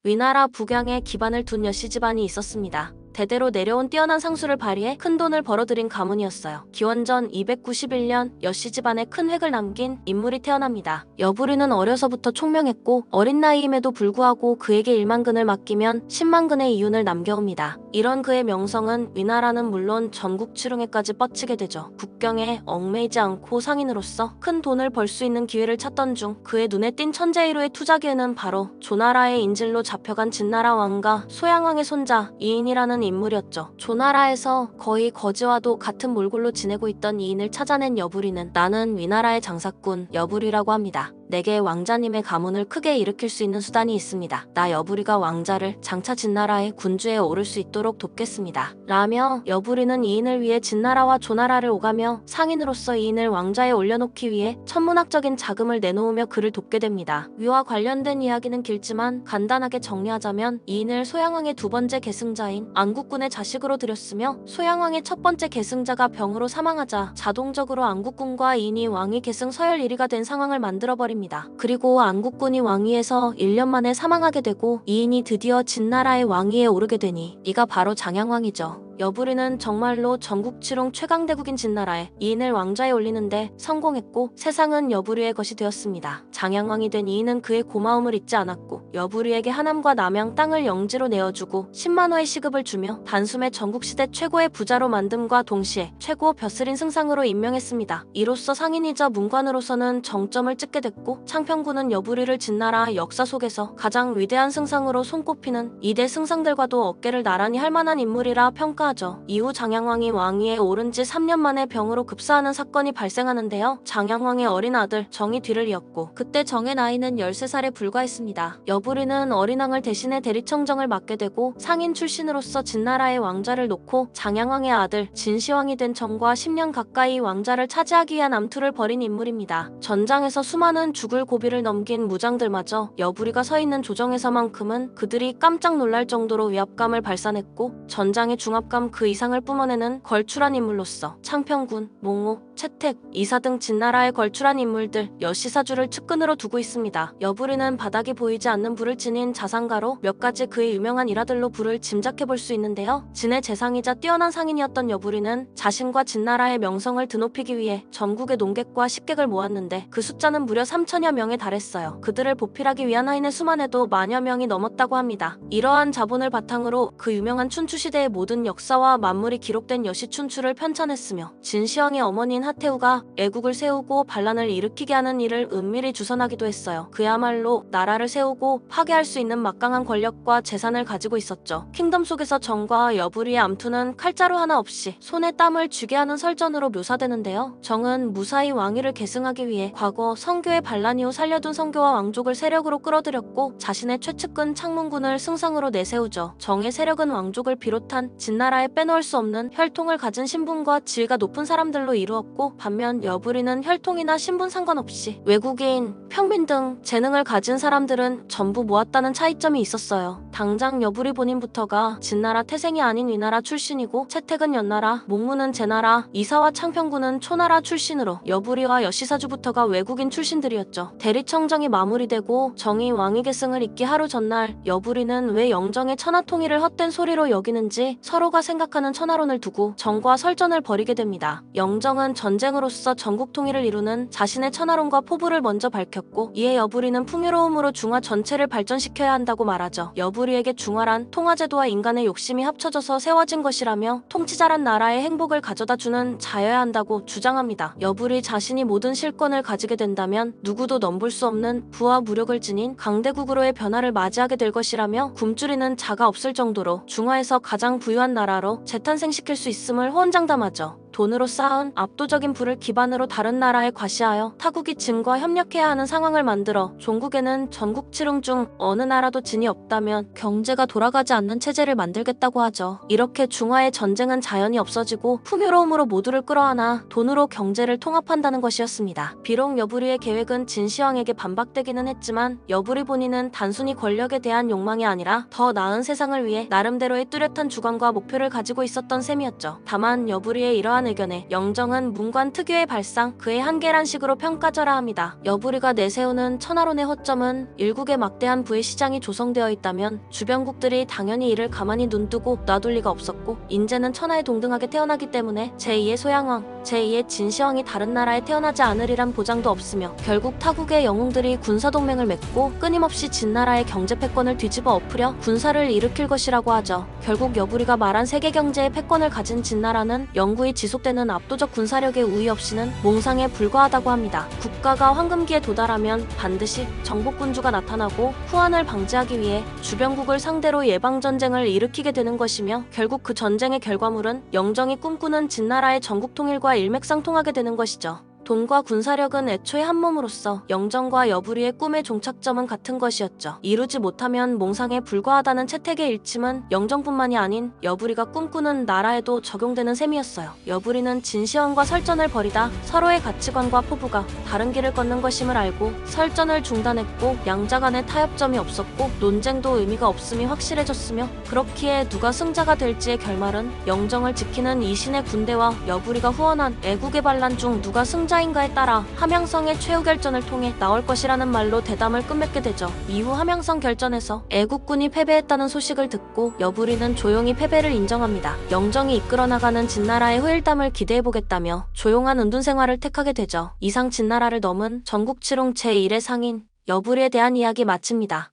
위나라 북양에 기반을 둔 여씨 집안이 있었습니다. 대대로 내려온 뛰어난 상수를 발휘해 큰돈을 벌어들인 가문이었어요. 기원전 291년 여씨 집안에 큰 획을 남긴 인물이 태어납니다. 여부리는 어려서부터 총명했고 어린 나이임에도 불구하고 그에게 1만근을 맡기면 10만근의 이윤을 남겨옵니다. 이런 그의 명성은 위나라는 물론 전국 치릉에까지 뻗치게 되죠. 국경에 얽매이지 않고 상인으로서 큰 돈을 벌 수 있는 기회를 찾던 중 그의 눈에 띈 천재이로의 투자 기회는 바로 조나라의 인질로 잡혀간 진나라 왕과 소양왕의 손자 이인이라는 인물이었죠. 조나라에서 거의 거지와도 같은 몰골로 지내고 있던 이인을 찾아낸 여부리는 나는 위나라의 장사꾼 여부리라고 합니다. 내게 왕자님의 가문을 크게 일으킬 수 있는 수단이 있습니다. 나 여부리가 왕자를 장차 진나라의 군주에 오를 수 있도록 돕겠습니다. 라며 여부리는 이인을 위해 진나라와 조나라를 오가며 상인으로서 이인을 왕좌에 올려놓기 위해 천문학적인 자금을 내놓으며 그를 돕게 됩니다. 위와 관련된 이야기는 길지만 간단하게 정리하자면 이인을 소양왕의 두 번째 계승자인 안국군의 자식으로 들였으며 소양왕의 첫 번째 계승자가 병으로 사망하자 자동적으로 안국군과 이인이 왕위 계승 서열 1위가 된 상황을 만들어버립니다. 그리고 안국군이 왕위에서 1년 만에 사망하게 되고 이인이 드디어 진나라의 왕위에 오르게 되니 이가 바로 장양왕이죠. 여부리는 정말로 전국 치릉 최강대국인 진나라에 이인을 왕좌에 올리는데 성공했고 세상은 여부리의 것이 되었습니다. 장양왕이 된 이인은 그의 고마움을 잊지 않았고 여부리에게 하남과 남양 땅을 영지로 내어주고 10만호의 시급을 주며 단숨에 전국시대 최고의 부자로 만듦과 동시에 최고 벼슬인 승상으로 임명했습니다. 이로써 상인이자 문관으로서는 정점을 찍게 됐고 창평군은 여부리를 진나라 역사 속에서 가장 위대한 승상으로 손꼽히는 2대 승상들과도 어깨를 나란히 할 만한 인물이라 평가합니다. 이후 장양왕이 왕위에 오른 지 3년 만에 병으로 급사하는 사건이 발생하는데요. 장양왕의 어린 아들 정이 뒤를 이었고 그때 정의 나이는 13살에 불과했습니다. 여부리는 어린왕을 대신해 대리청정을 맡게 되고 상인 출신으로서 진나라의 왕좌를 놓고 장양왕의 아들 진시황이 된 정과 10년 가까이 왕좌를 차지하기 위한 암투를 벌인 인물입니다. 전장에서 수많은 죽을 고비를 넘긴 무장들마저 여부리가 서 있는 조정에서만큼은 그들이 깜짝 놀랄 정도로 위압감을 발산했고 전장의 중압감 그 이상을 뿜어내는 걸출한 인물로서 창평군, 몽호, 채택, 이사 등 진나라에 걸출한 인물들 여시사주를 측근으로 두고 있습니다. 여부리는 바닥이 보이지 않는 부를 지닌 자상가로 몇 가지 그의 유명한 일화들로 부를 짐작해볼 수 있는데요. 진의 재상이자 뛰어난 상인이었던 여부리는 자신과 진나라의 명성을 드높이기 위해 전국의 농객과 식객을 모았는데 그 숫자는 무려 3천여 명에 달했어요. 그들을 보필하기 위한 하인의 수만 해도 만여 명이 넘었다고 합니다. 이러한 자본을 바탕으로 그 유명한 춘추시대의 모든 역사와 만물이 기록된 여시춘추를 편찬했으며 진시황의 어머니인 하태우가 애국을 세우고 반란을 일으키게 하는 일을 은밀히 주선하기도 했어요. 그야말로 나라를 세우고 파괴할 수 있는 막강한 권력과 재산을 가지고 있었죠. 킹덤 속에서 정과 여부리의 암투는 칼자루 하나 없이 손에 땀을 쥐게 하는 설전으로 묘사되는데요. 정은 무사히 왕위를 계승하기 위해 과거 성교의 반란 이후 살려둔 성교와 왕족을 세력으로 끌어들였고 자신의 최측근 창문군을 승상으로 내세우죠. 정의 세력은 왕족을 비롯한 진나라에 빼놓을 수 없는 혈통을 가진 신분과 지위가 높은 사람들로 이루었고 반면 여부리는 혈통이나 신분 상관없이 외국인, 평민 등 재능을 가진 사람들은 전부 모았다는 차이점이 있었어요. 당장 여부리 본인부터가 진나라 태생이 아닌 위나라 출신이고 채택은 연나라, 몽무는 제나라, 이사와 창평군은 초나라 출신으로 여부리와 여시사주부터가 외국인 출신들이었죠. 대리청정이 마무리되고 정이 왕위 계승을 잇기 하루 전날 여부리는 왜 영정의 천하통일을 헛된 소리로 여기는지 서로가 생각하는 천하론을 두고 정과 설전을 벌이게 됩니다. 영정은 전쟁으로서 전국 통일을 이루는 자신의 천하론과 포부를 먼저 밝혔고 이에 여부리는 풍요로움으로 중화 전체를 발전시켜야 한다고 말하죠. 여부리에게 중화란 통화제도와 인간의 욕심이 합쳐져서 세워진 것이라며 통치자란 나라의 행복을 가져다주는 자여야 한다고 주장합니다. 여부리 자신이 모든 실권을 가지게 된다면 누구도 넘볼 수 없는 부와 무력을 지닌 강대국으로의 변화를 맞이하게 될 것이라며 굶주리는 자가 없을 정도로 중화에서 가장 부유한 나라로 재탄생시킬 수 있음을 호언장담하죠. 돈으로 쌓은 압도적인 부를 기반으로 다른 나라에 과시하여 타국이 진과 협력해야 하는 상황을 만들어 종국에는 전국 치릉 중 어느 나라도 진이 없다면 경제가 돌아가지 않는 체제를 만들겠다고 하죠. 이렇게 중화의 전쟁은 자연히 없어지고 풍요로움으로 모두를 끌어안아 돈으로 경제를 통합한다는 것이었습니다. 비록 여부리의 계획은 진시황에게 반박되기는 했지만 여부리 본인은 단순히 권력에 대한 욕망이 아니라 더 나은 세상을 위해 나름대로의 뚜렷한 주관과 목표를 가지고 있었던 셈이었죠. 다만 여부리의 이러한 다양한 의견에 영정은 문관 특유의 발상, 그의 한계란 식으로 평가절하 합니다. 여부리가 내세우는 천하론의 허점은 일국의 막대한 부의 시장이 조성되어 있다면 주변국들이 당연히 이를 가만히 눈뜨고 놔둘 리가 없었고, 인제는 천하에 동등하게 태어나기 때문에 제2의 소양왕, 제2의 진시황이 다른 나라에 태어나지 않으리란 보장도 없으며, 결국 타국의 영웅들이 군사동맹을 맺고 끊임없이 진나라의 경제 패권을 뒤집어 엎으려 군사를 일으킬 것이라고 하죠. 결국 여부리가 말한 세계 경제의 패권을 가진 진나라는 영구히 지속되는 압도적 군사력의 우위 없이는 몽상에 불과하다고 합니다. 국가가 황금기에 도달하면 반드시 정복군주가 나타나고 후환을 방지하기 위해 주변국을 상대로 예방전쟁을 일으키게 되는 것이며, 결국 그 전쟁의 결과물은 영정이 꿈꾸는 진나라의 전국통일과 일맥상통하게 되는 것이죠. 돈과 군사력은 애초에 한 몸으로서 영정과 여부리의 꿈의 종착점은 같은 것이었죠. 이루지 못하면 몽상에 불과하다는 채택의 일침은 영정뿐만이 아닌 여부리가 꿈꾸는 나라에도 적용되는 셈이었어요. 여부리는 진시황과 설전을 벌이다 서로의 가치관과 포부가 다른 길을 걷는 것임을 알고 설전을 중단했고, 양자 간의 타협점이 없었고 논쟁도 의미가 없음이 확실해졌으며, 그렇기에 누가 승자가 될지의 결말은 영정을 지키는 이신의 군대와 여부리가 후원한 애국의 반란 중 누가 승자인가에 따라 함양성의 최후 결전을 통해 나올 것이라는 말로 대담을 끝맺게 되죠. 이후 함양성 결전에서 애국군이 패배했다는 소식을 듣고 여부리는 조용히 패배를 인정합니다. 영정이 이끌어 나가는 진나라의 후일담을 기대해보겠다며 조용한 은둔 생활을 택하게 되죠. 이상 진나라를 넘은 전국치롱 제1의 상인 여부리에 대한 이야기 마칩니다.